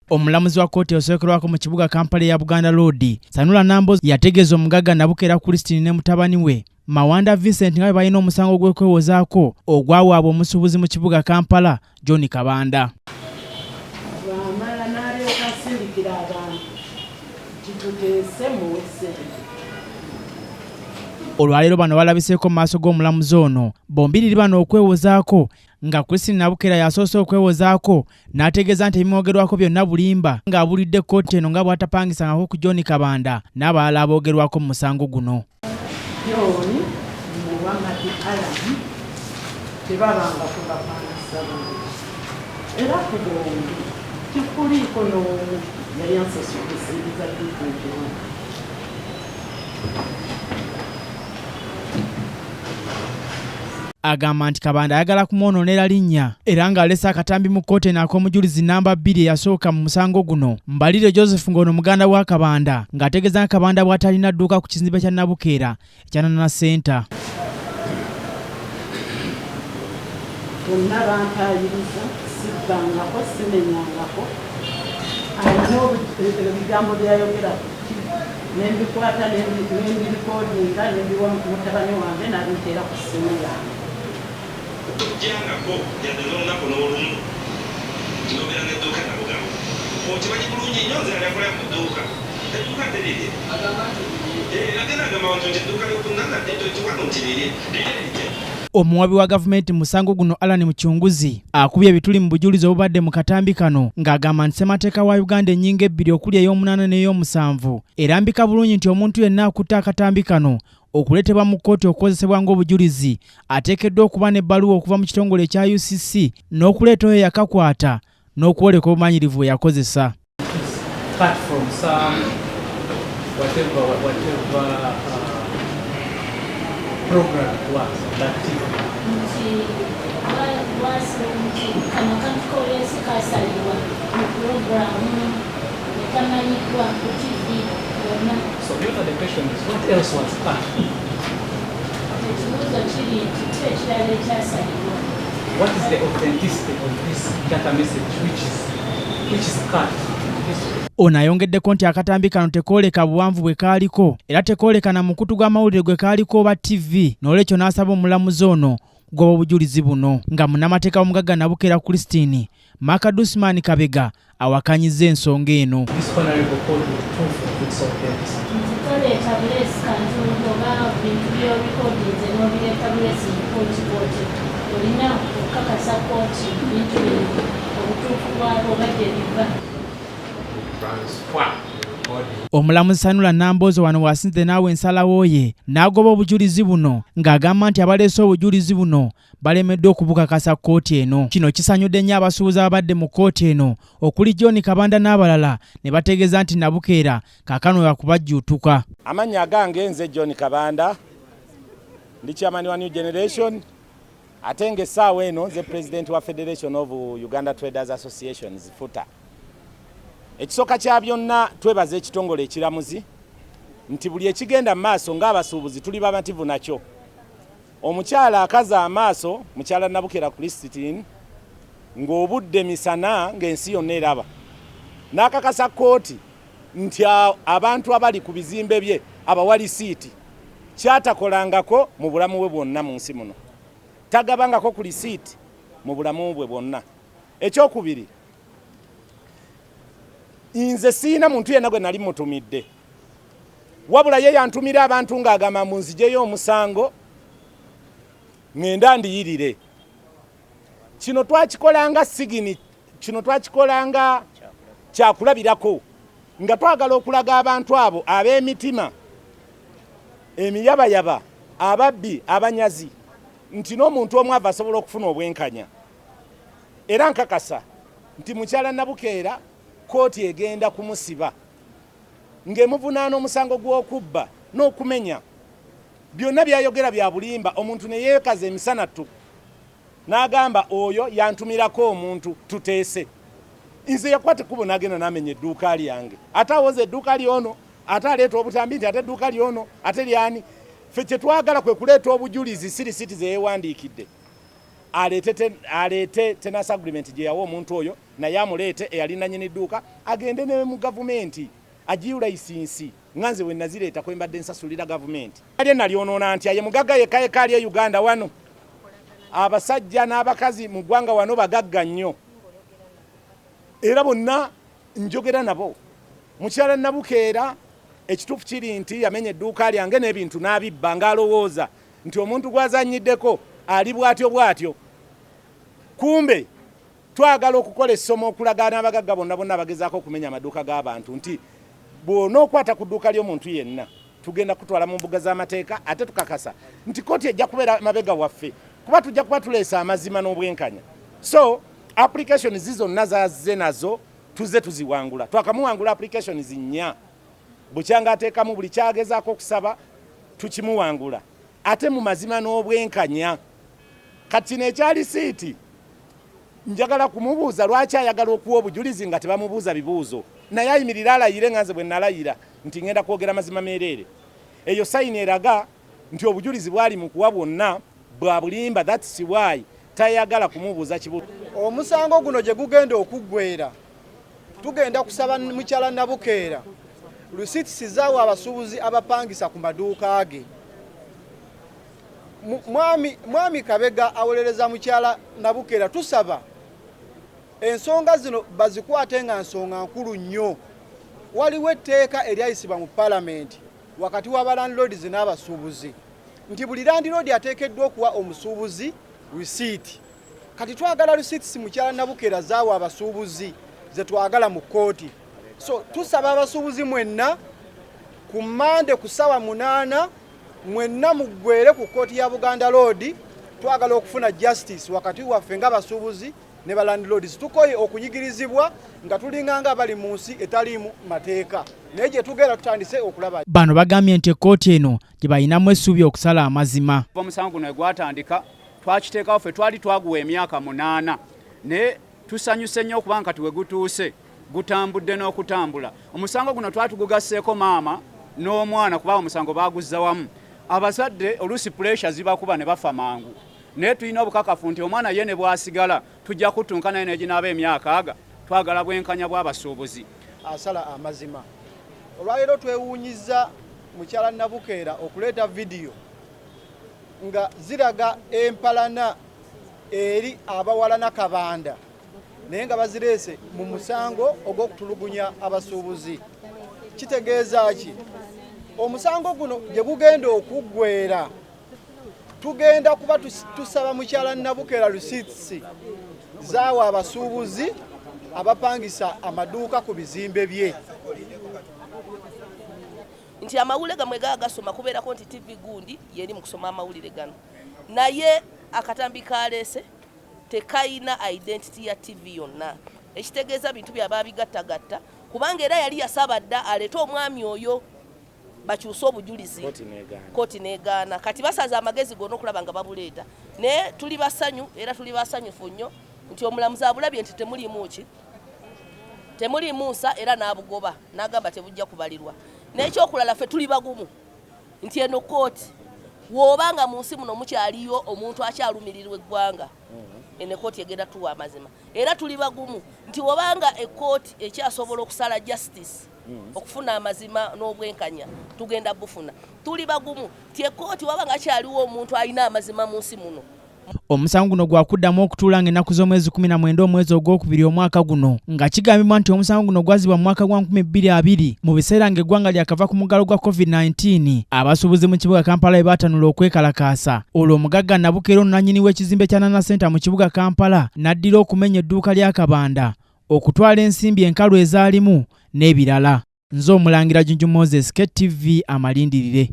Omulamuzi wa kkooti osookerwako mu kibuga Kampala ya Buganda Road Sanula Nambozi yategeeza Omugagga Nabukeera Christine ne mutabani we Mawanda Vincent nga balina omusango gw'okwewozaako ogwawaabwe omusuubuzi mu kibuga Kampala John Kabanda. Olwaleero bano balabiseeko mu maaso g'omulamuzi ono bombiriri bano okwewozaako nga Christine Nabukeera yasoose okwewozaako n'ategeeza nti ebimwogerwako byonna bulimba ng'abulidde kkooti eno nga bw'atapangisangako ku John Kabanda n'abalala aboogerwako mu musango guno. Era kubonga kikuliko n'omu yali ansasulusiza bikunjuma. Agamba nti Kabanda ayagala kumwonoonera linnya era ng'alese akatambi mu kkooti ak'omujulizi namba 2 eyasooka mu musango guno. Mbalire Joseph ng'ono muganda wa Kabanda ng'ategeeza nga Kabanda bw'atalina dduuka ku kizimbe kya Nabukeera ekya Nana Center. Bonna bantayiriza sibbangako simenyangako alina ebigambo byayogera nembikwata nembirikodinga nembiwa mutabani wange nabinteera ku ssimu yange. Okujjangako yadde n'olunaku n'olumu ng'obeera n'edduuka Nabugamba okimanyi bulungi nnyo nze ali akola mu dduuka edduuka nterirye agenda agamba wantu nti edduuka lyokunana ekiwano ntirirye lirirye. Omuwabi wa gavumenti musango guno Alan Mukyunguzi akubye ebituli mu bujulizi obubadde mu katambi kano ng'agamba nti ssemateeka wa Uganda ennyingo ebbiri okuli ey'omunaana n'ey'omusanvu erambika bulungi nti omuntu yenna akutte akatambi kano okuleetebwa mu kkooti okukozesebwa ng'obujulizi ateekeddwa okuba n'ebbaluwa okuva mu kitongole ekya UCC n'okuleeta oyo yakakwata n'okwoleka obumanyirivu bwe yakozesa. Program was that so the question is what else was cut? What is the authenticity of this data message which is cut? Ono ayongeddeko nti akatambi kano tekooleka buwanvu bwe kaaliko era tekooleka na mukutu gw'amawulire gwe kaaliko oba TV n'olwekyo n'asaba omulamuzi ono gw'oba obujulizi buno nga munnamateeka Omugagga Nabukeera Christine Makadusman Kabega awakanyizza ensonga eno. Omulamuzi Sanula Nambozi wano wasinze naawe ensalawo ye n'agoba obujulizi buno ng'agamba nti abaleese obujulizi buno balemeddwa okubukakasa kkooti eno. Kino kisanyudde nnyo abasuubuzi ababadde mu kkooti eno okuli John Kabanda n'abalala ne bategeeza nti Nabukeera kaakano yakubajjuutuka. Amannya agange nze John Kabanda ndi chairman wa New Generation ate ng'essaawa eno nze president wa Federation of Uganda Traders Associations FUTA. Ekisooka kya byonna twebaza ekitongole ekiramuzi nti buli ekigenda mu maaso ng'abasuubuzi tuli bamativu nakyo. Omukyala akaza amaaso mukyala Nabukeera Christine ng'obudde misana ng'ensi yonna eraba n'akakasa kkooti nti abantu abali ku bizimbe bye abawa lisiiti kyatakolangako mu bulamu bwe bwonna mu nsi muno tagabangako ku lisiiti mu bulamu bwe bwonna. Ekyokubiri, nze siina muntu yenna gwe nali mutumidde wabula ye yantumira abantu ng'agamba munzijeyo omusango ngenda ndiyirire. Kino twakikolanga sigini, kino twakikolanga kyakulabirako nga twagala okulaga abantu abo ab'emitima emiyabayaba ababbi abanyazi nti n'omuntu omu ava asobola okufuna obwenkanya. Era nkakasa nti mukyala Nabukeera kkooti egenda kumusiba ng'emuvunaana omusango gw'okubba n'okumenya. Byonna byayogera bya bulimba. Omuntu ne yeekaza emisana tu n'agamba oyo yantumirako omuntu tuteese. Nze yakwata ekkubo n'agenda n'amenya edduuka lyange ate awoza edduuka lyono ate aleeta obutambi nti ate edduuka lyono ate lyani. Ffe kye twagala kwe kuleeta obujulizi siri citizen yeewandiikidde alete tenancy agreement gye yawa omuntu oyo naye amuleete eyalina nnyini dduuka agende ne mu gavumenti agiwe layisinsi nga nze we nazireeta kwe mbadde nsasulira gavumenti. Ali nalyonoona ntya ye mugagga yekka ali e Uganda wano. Abasajja n'abakazi mu ggwanga wano bagagga nnyo. Era bonna njogera nabo. Mukyala Nabukeera ekituufu kiri nti yamenye edduuka lyange n'ebintu n'abibba ng'alowooza nti omuntu gw'azannyiddeko ali bw'atyo. Kumbe twagala okukola essomo okulaga n'abagagga bonna bagezaako okumenya amaduuka g'abantu nti bw'onookwata ku dduuka ly'omuntu yenna tugenda kutwala mu mbuga z'amateeka ate tukakasa nti kkooti ejja kubeera mabega waffe kuba tujja kuba tuleesa amazima n'obwenkanya. So applications zonna zazze nazo tuzze tuziwangula. Twakamuwangula applications 4 bukyanga ateekamu buli kyagezaako okusaba tukimuwangula ate mu mazima n'obwenkanya. Kati n'ekyali siiti njagala kumubuuza lwaki ayagala okuwa obujulizi nga tebamubuuza bibuuzo naye ayimirira alayire nga nze bwe nalayira nti ngenda kwogera mazima meereere. Eyo sayini eraga nti obujulizi bwali mu kuwa bwonna bwa bulimba. That's why tayagala kumubuuza kibuuzo. Omusango guno gye gugenda okuggweera tugenda kusaba mukyala Nabukeera lusitisi zaawo abasuubuzi abapangisa ku maduuka ge. Mwami Kabega awolereza mukyala Nabukeera tusaba ensonga zino bazikwate nga nsonga nkulu nnyo. Waliwo etteeka eryayisibwa mu Parliament wakati wa landlords n'abasuubuzi nti buli landlord ateekeddwa okuwa omusuubuzi receipt. Kati twagala receipts mukyala Nabukeera zaawo abasuubuzi ze twagala mu kkooti. So tusaba abasuubuzi mwenna ku Mande ku ssaawa 8 mwenna muggweere ku kkooti ya Buganda Road. Twagala okufuna justice wakati waffe ng'abasuubuzi ne ba landlords. Tukoye okunyigirizibwa nga tulinganga abali mu nsi etaliimu mateeka naye gye tugera tutandise okulaba. Bano bagambye nti ekkooti eno gye balinamu essuubi okusala amazima. Omusango guno gwatandika twakiteekawo ffe twali twaguwa emyaka 8 naye tusanyuse nnyo okuba nga tiwe gutuuse gutambudde n'okutambula. Omusango guno twatugugasseeko maama n'omwana kuba omusango baaguzza wamu. Abazadde oluusi pressure zibakuba ne bafa mangu naye tulina obukakafu nti omwana ye ne bwasigala tujja kutunka naye neginaaba emyaka aga. Twagala bwenkanya bw'abasuubuzi asala amazima. Olwaleero twewuunyiza mukyala Nabukeera okuleeta vidiyo nga ziraga empalana eri abawalana Kabanda naye nga bazireese mu musango ogw'okutulugunya abasuubuzi. Kitegeeza ki? Omusango guno gye gugenda okuggweera tugenda kuba tusaba mukyala Nabukeera receipts zaawo abasuubuzi abapangisa amaduuka ku bizimbe bye. Nti amawulire gamwe gasoma kubeerako nti TV gundi yeri mu kusoma amawulire gano naye akatambi kaleese tekayina identity ya TV yonna. Ekitegeeza bintu byaba bigattagatta kubanga era yali yasabadda aleete omwami oyo bakyuse obujulizi kkooti n'egaana. Kati basaza amagezi gonna okulaba nga babuleeta naye tuli basanyu era tuli basanyufu nnyo nti omulamuzi abulabye nti temuli Musa era n'abugoba n'agamba tebujja kubalirwa. N'ekyokulala ffe tuli bagumu nti eno kkooti w'obanga mu nsi muno mukyaliyo omuntu akyalumirirwa eggwanga eno kkooti egenda tuwa amazima. Era tuli bagumu nti w'obanga ekkooti ekyasobola okusala justice okufuna amazima n'obwenkanya tugenda bufuna. Tuli bagumu nti ekkooti w'obanga akyaliwo omuntu alina amazima mu nsi muno. Omusango guno gwakuddamu okutuula ng'ennaku z'omwezi 19 omwezi ogwokubiri omwaka guno nga kigambibwa nti omusango guno gwazibwa mu mwaka gwa 2020 mu biseera ng'eggwanga lyakava ku muggalo gwa COVID-19 abasuubuzi mu kibuga Kampala baatanula okwekalakaasa. Olwo Omugagga Nabukeera nannyini w'ekizimbe kya Nana Center mu kibuga Kampala n'addira okumenya edduuka lya Kabanda okutwala ensimbi enkalu ezaalimu n'ebirala. Nze Omulangira Junju Moses, KTV amalindirire.